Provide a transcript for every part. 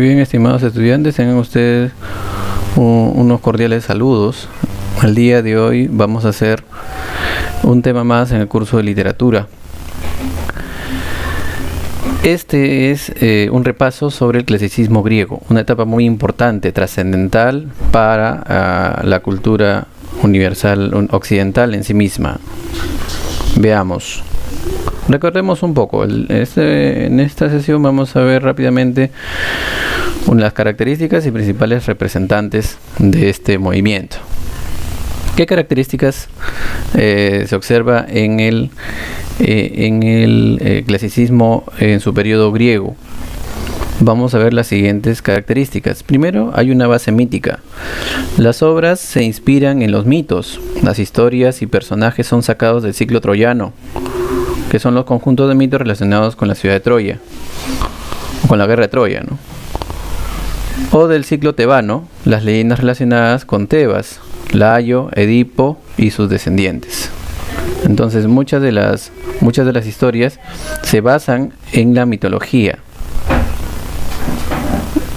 Bien, estimados estudiantes, tengan ustedes unos cordiales saludos. El día de hoy vamos a hacer un tema más en el curso de literatura. Este es un repaso sobre el clasicismo griego, una etapa muy importante, trascendental para la cultura universal occidental en sí misma. Veamos. Recordemos un poco. En esta sesión vamos a ver rápidamente las características y principales representantes de este movimiento. ¿Qué características se observa en el clasicismo en su periodo griego? Vamos a ver las siguientes características. Primero, hay una base mítica. Las obras se inspiran en los mitos. Las historias y personajes son sacados del ciclo troyano, que son los conjuntos de mitos relacionados con la ciudad de Troya, con la guerra de Troya, ¿no? O del ciclo tebano, las leyendas relacionadas con Tebas, Layo, Edipo y sus descendientes. Entonces muchas de las historias se basan en la mitología.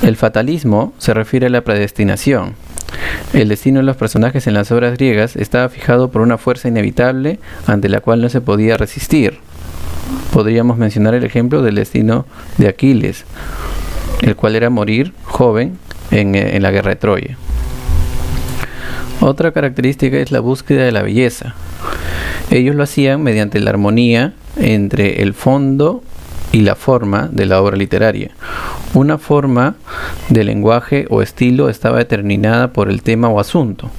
El fatalismo se refiere a la predestinación. El destino de los personajes en las obras griegas estaba fijado por una fuerza inevitable ante la cual no se podía resistir. Podríamos mencionar el ejemplo del destino de Aquiles, el cual era morir joven en la guerra de Troya. Otra característica es la búsqueda de la belleza. Ellos lo hacían mediante la armonía entre el fondo y la forma de la obra literaria. Una forma de lenguaje o estilo estaba determinada por el tema o asunto.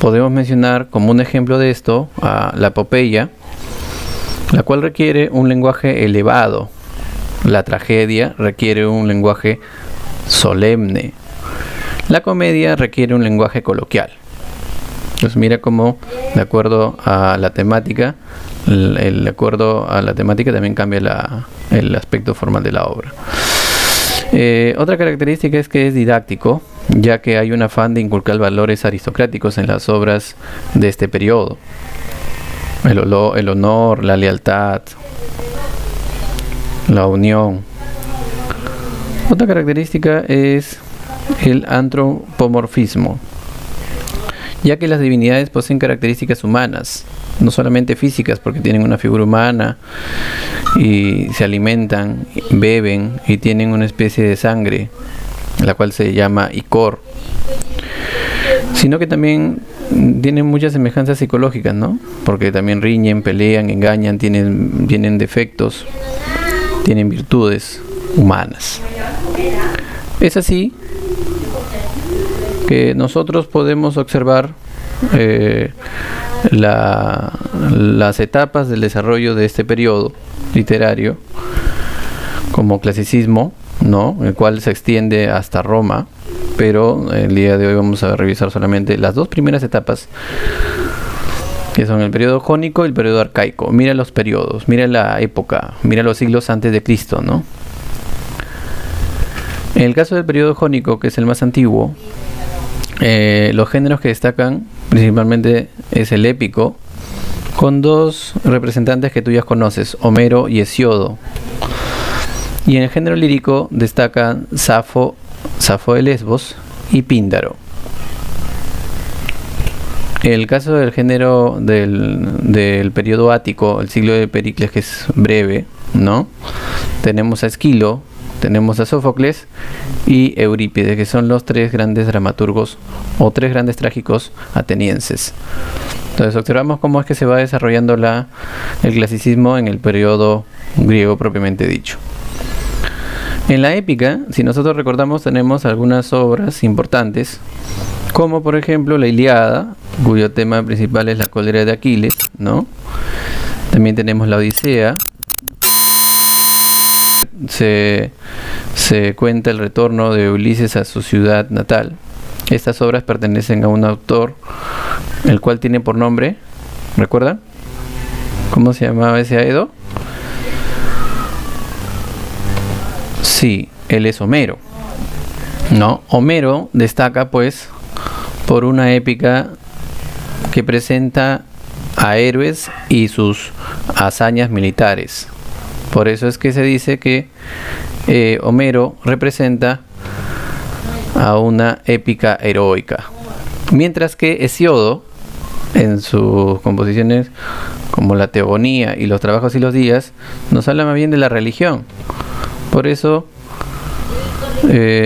Podemos mencionar como un ejemplo de esto a la epopeya, la cual requiere un lenguaje elevado. La tragedia requiere un lenguaje solemne. La comedia requiere un lenguaje coloquial. Entonces mira cómo de acuerdo a la temática, también cambia el aspecto formal de la obra. Otra característica es que es didáctico, ya que hay un afán de inculcar valores aristocráticos en las obras de este periodo. El honor, la lealtad, la unión. Otra característica es el antropomorfismo, ya que las divinidades poseen características humanas, no solamente físicas, porque tienen una figura humana y se alimentan, beben y tienen una especie de sangre, la cual se llama icor, sino que también tienen muchas semejanzas psicológicas, ¿no? Porque también riñen, pelean, engañan, tienen defectos, tienen virtudes humanas. Es así que nosotros podemos observar las etapas del desarrollo de este periodo literario como clasicismo, ¿no? El cual se extiende hasta Roma, pero el día de hoy vamos a revisar solamente las dos primeras etapas, que son el periodo jónico y el periodo arcaico. Mira los periodos, mira la época, mira los siglos antes de Cristo, ¿no? En el caso del periodo jónico, que es el más antiguo, los géneros que destacan principalmente es el épico, con dos representantes que tú ya conoces, Homero y Hesíodo. Y en el género lírico destacan Safo de Lesbos y Píndaro. En el caso del género del periodo ático, el siglo de Pericles, que es breve, ¿no? Tenemos a Esquilo, tenemos a Sófocles y Eurípides, que son los tres grandes dramaturgos o tres grandes trágicos atenienses. Entonces observamos cómo es que se va desarrollando el clasicismo en el periodo griego propiamente dicho. En la épica, si nosotros recordamos, tenemos algunas obras importantes, como por ejemplo la Ilíada, cuyo tema principal es la cólera de Aquiles, ¿no? También tenemos la Odisea. Se cuenta el retorno de Ulises a su ciudad natal. Estas obras pertenecen a un autor, el cual tiene por nombre, ¿recuerdan? ¿Cómo se llamaba ese Aedo? Sí, él es Homero, ¿no? Homero destaca pues por una épica que presenta a héroes y sus hazañas militares. Por eso es que se dice que Homero representa a una épica heroica, mientras que Hesíodo, en sus composiciones como la Teogonía y los Trabajos y los Días, nos habla más bien de la religión. Por eso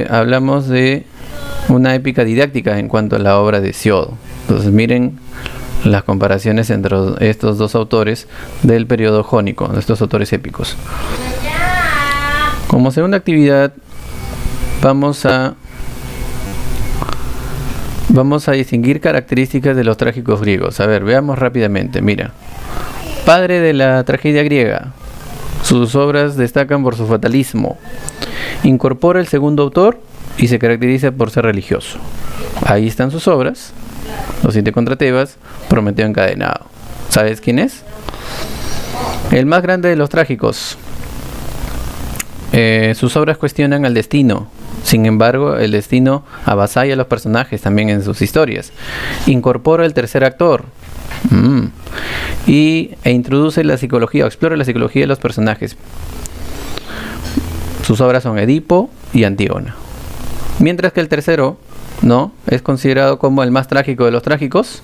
hablamos de una épica didáctica en cuanto a la obra de Hesíodo. Entonces miren las comparaciones entre estos dos autores del periodo jónico, de estos autores épicos. Como segunda actividad vamos a distinguir características de los trágicos griegos. A ver, veamos rápidamente. Mira, padre de la tragedia griega, sus obras destacan por su fatalismo. Incorpora el segundo autor y se caracteriza por ser religioso. Ahí están sus obras: Los 7 contra Tebas, Prometeo encadenado. ¿Sabes quién es? El más grande de los trágicos. Sus obras cuestionan al destino. Sin embargo, el destino avasalla a los personajes también en sus historias. Incorpora el tercer actor e introduce la psicología, o explora la psicología de los personajes. Sus obras son Edipo y Antígona. Mientras que el tercero, ¿no?, es considerado como el más trágico de los trágicos.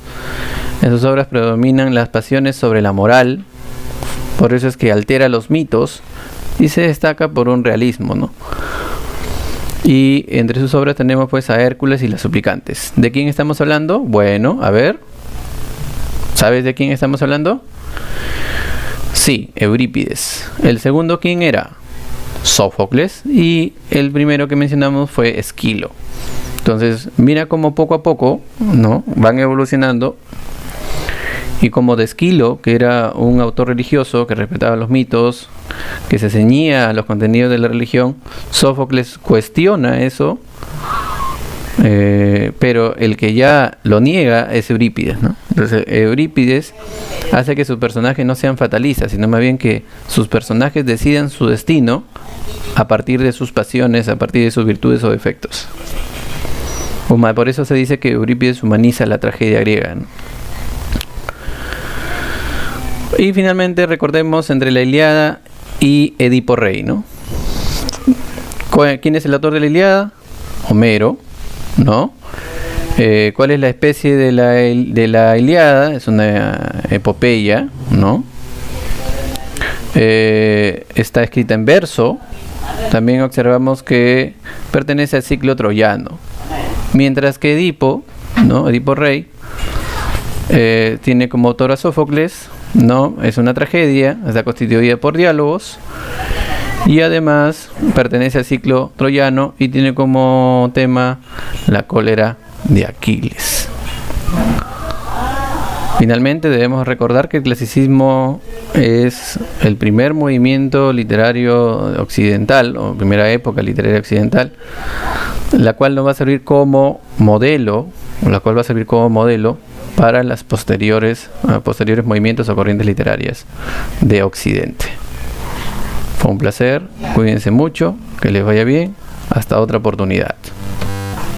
En sus obras predominan las pasiones sobre la moral. Por eso es que altera los mitos y se destaca por un realismo, ¿no? Y entre sus obras tenemos pues a Hércules y las suplicantes. ¿De quién estamos hablando? Bueno, a ver, ¿sabes de quién estamos hablando? Sí, Eurípides. El segundo, ¿quién era? Sófocles. Y el primero que mencionamos fue Esquilo. Entonces mira cómo poco a poco, ¿no?, van evolucionando. Y como de Esquilo, que era un autor religioso que respetaba los mitos, que se ceñía a los contenidos de la religión, Sófocles cuestiona eso, pero el que ya lo niega es Eurípides, ¿no? Entonces Eurípides hace que sus personajes no sean fatalistas, sino más bien que sus personajes decidan su destino a partir de sus pasiones, a partir de sus virtudes o defectos. Por eso se dice que Eurípides humaniza la tragedia griega, ¿no? Y finalmente recordemos entre la Ilíada y Edipo Rey, ¿no? ¿Quién es el autor de la Ilíada? Homero, ¿no? ¿Cuál es la especie de la Ilíada? Es una epopeya, ¿no? Está escrita en verso. También observamos que pertenece al ciclo troyano. Mientras que Edipo, ¿no?, Edipo Rey, tiene como autor a Sófocles, ¿no? Es una tragedia, está constituida por diálogos y además pertenece al ciclo troyano y tiene como tema la cólera de Aquiles. Finalmente debemos recordar que el clasicismo es el primer movimiento literario occidental, o primera época literaria occidental, la cual nos va a servir como modelo, para las posteriores movimientos o corrientes literarias de Occidente. Fue un placer, cuídense mucho, que les vaya bien, hasta otra oportunidad.